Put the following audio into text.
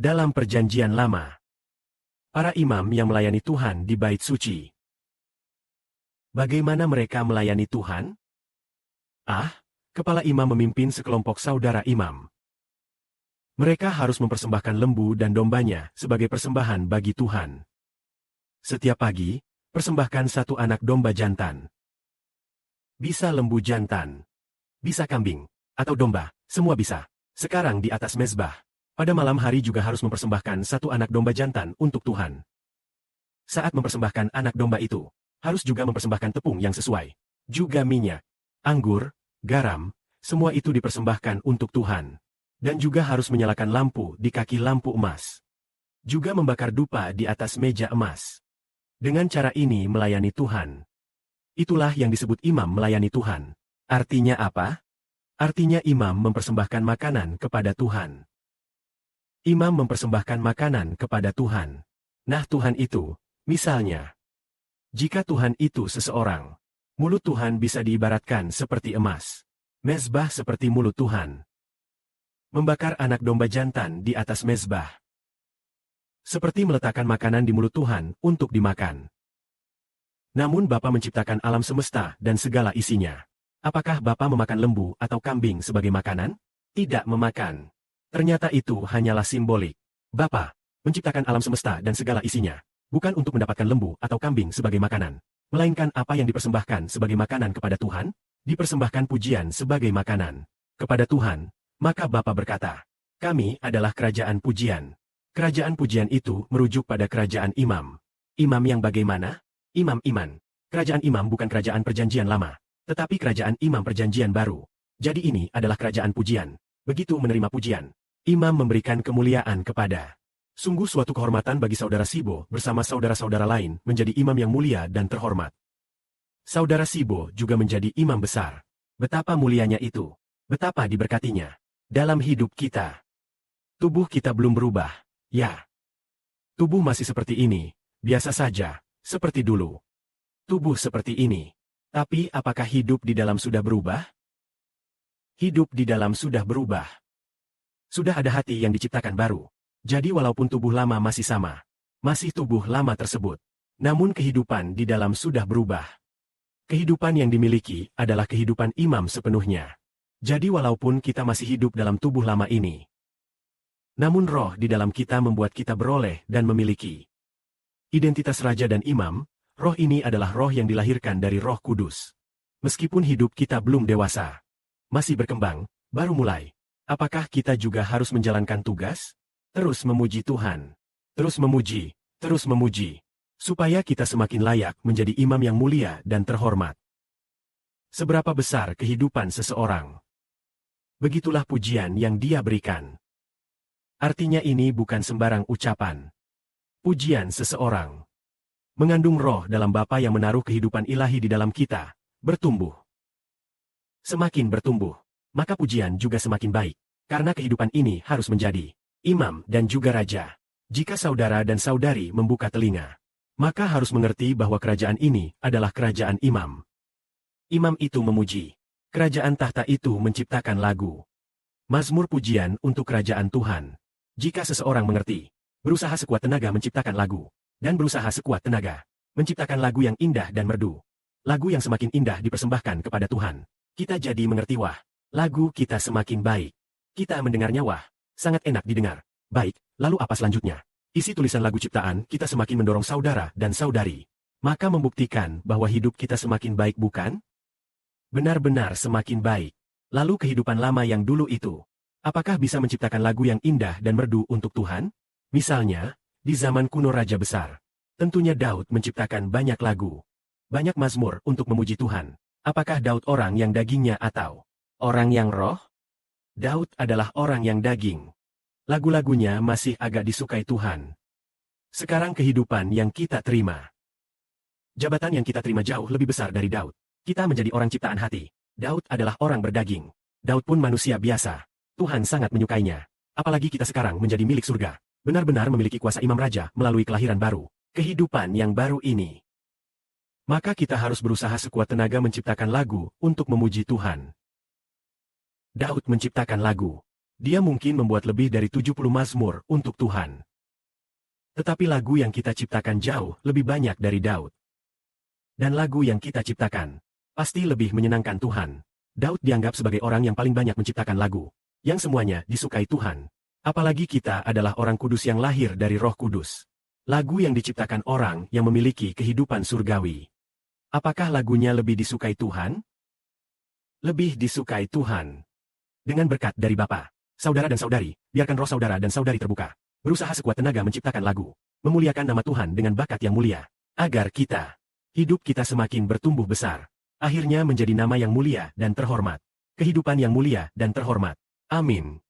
Dalam Perjanjian Lama, para imam yang melayani Tuhan di Bait Suci. Bagaimana mereka melayani Tuhan? Kepala imam memimpin sekelompok saudara imam. Mereka harus mempersembahkan lembu dan dombanya sebagai persembahan bagi Tuhan. Setiap pagi, persembahkan satu anak domba jantan. Bisa lembu jantan, bisa kambing, atau domba, semua bisa. Sekarang di atas mezbah. Pada malam hari juga harus mempersembahkan satu anak domba jantan untuk Tuhan. Saat mempersembahkan anak domba itu, harus juga mempersembahkan tepung yang sesuai. Juga minyak, anggur, garam, semua itu dipersembahkan untuk Tuhan. Dan juga harus menyalakan lampu di kaki lampu emas. Juga membakar dupa di atas meja emas. Dengan cara ini melayani Tuhan. Itulah yang disebut imam melayani Tuhan. Artinya apa? Artinya imam mempersembahkan makanan kepada Tuhan. Imam mempersembahkan makanan kepada Tuhan. Nah, Tuhan itu, misalnya, jika Tuhan itu seseorang, mulut Tuhan bisa diibaratkan seperti emas. Mezbah seperti mulut Tuhan. Membakar anak domba jantan di atas mezbah. Seperti meletakkan makanan di mulut Tuhan untuk dimakan. Namun Bapa menciptakan alam semesta dan segala isinya. Apakah Bapa memakan lembu atau kambing sebagai makanan? Tidak memakan. Ternyata itu hanyalah simbolik. Bapa menciptakan alam semesta dan segala isinya, bukan untuk mendapatkan lembu atau kambing sebagai makanan, melainkan apa yang dipersembahkan sebagai makanan kepada Tuhan, dipersembahkan pujian sebagai makanan kepada Tuhan. Maka Bapa berkata, kami adalah kerajaan pujian. Kerajaan pujian itu merujuk pada kerajaan imam. Imam yang bagaimana? Imam iman. Kerajaan imam bukan kerajaan perjanjian lama, tetapi kerajaan imam perjanjian baru. Jadi ini adalah kerajaan pujian. Begitu menerima pujian, imam memberikan kemuliaan kepada. Sungguh suatu kehormatan bagi saudara Sibo bersama saudara-saudara lain menjadi imam yang mulia dan terhormat. Saudara Sibo juga menjadi imam besar. Betapa mulianya itu. Betapa diberkatinya. Dalam hidup kita. Tubuh kita belum berubah. Ya. Tubuh masih seperti ini. Biasa saja. Seperti dulu. Tubuh seperti ini. Tapi apakah hidup di dalam sudah berubah? Hidup di dalam sudah berubah. Sudah ada hati yang diciptakan baru. Jadi walaupun tubuh lama masih sama, masih tubuh lama tersebut. Namun kehidupan di dalam sudah berubah. Kehidupan yang dimiliki adalah kehidupan imam sepenuhnya. Jadi walaupun kita masih hidup dalam tubuh lama ini, namun roh di dalam kita membuat kita beroleh dan memiliki identitas raja dan imam. Roh ini adalah roh yang dilahirkan dari Roh Kudus. Meskipun hidup kita belum dewasa, masih berkembang, baru mulai. Apakah kita juga harus menjalankan tugas? Terus memuji Tuhan. Terus memuji, supaya kita semakin layak menjadi imam yang mulia dan terhormat. Seberapa besar kehidupan seseorang? Begitulah pujian yang dia berikan. Artinya ini bukan sembarang ucapan. Pujian seseorang mengandung roh dalam Bapa yang menaruh kehidupan ilahi di dalam kita, bertumbuh. Semakin bertumbuh, maka pujian juga semakin baik, karena kehidupan ini harus menjadi imam dan juga raja. Jika saudara dan saudari membuka telinga, maka harus mengerti bahwa kerajaan ini adalah kerajaan imam. Imam itu memuji, kerajaan tahta itu menciptakan lagu. Mazmur pujian untuk kerajaan Tuhan. Jika seseorang mengerti, berusaha sekuat tenaga menciptakan lagu, dan berusaha sekuat tenaga menciptakan lagu yang indah dan merdu, lagu yang semakin indah dipersembahkan kepada Tuhan, kita jadi mengerti wah, lagu kita semakin baik. Kita mendengarnya wah, sangat enak didengar. Baik, lalu apa selanjutnya? Isi tulisan lagu ciptaan kita semakin mendorong saudara dan saudari. Maka membuktikan bahwa hidup kita semakin baik bukan? Benar-benar semakin baik. Lalu kehidupan lama yang dulu itu, apakah bisa menciptakan lagu yang indah dan merdu untuk Tuhan? Misalnya, di zaman kuno Raja Besar, tentunya Daud menciptakan banyak lagu. Banyak mazmur untuk memuji Tuhan. Apakah Daud orang yang dagingnya atau orang yang roh? Daud adalah orang yang daging. Lagu-lagunya masih agak disukai Tuhan. Sekarang kehidupan yang kita terima. Jabatan yang kita terima jauh lebih besar dari Daud. Kita menjadi orang ciptaan hati. Daud adalah orang berdaging. Daud pun manusia biasa. Tuhan sangat menyukainya. Apalagi kita sekarang menjadi milik surga. Benar-benar memiliki kuasa imam raja melalui kelahiran baru. Kehidupan yang baru ini. Maka kita harus berusaha sekuat tenaga menciptakan lagu untuk memuji Tuhan. Daud menciptakan lagu. Dia mungkin membuat lebih dari 70 mazmur untuk Tuhan. Tetapi lagu yang kita ciptakan jauh lebih banyak dari Daud. Dan lagu yang kita ciptakan pasti lebih menyenangkan Tuhan. Daud dianggap sebagai orang yang paling banyak menciptakan lagu, yang semuanya disukai Tuhan. Apalagi kita adalah orang kudus yang lahir dari Roh Kudus. Lagu yang diciptakan orang yang memiliki kehidupan surgawi. Apakah lagunya lebih disukai Tuhan? Lebih disukai Tuhan. Dengan berkat dari Bapa, saudara dan saudari, biarkan roh saudara dan saudari terbuka. Berusaha sekuat tenaga menciptakan lagu. Memuliakan nama Tuhan dengan bakat yang mulia. Agar hidup kita semakin bertumbuh besar. Akhirnya menjadi nama yang mulia dan terhormat. Kehidupan yang mulia dan terhormat. Amin.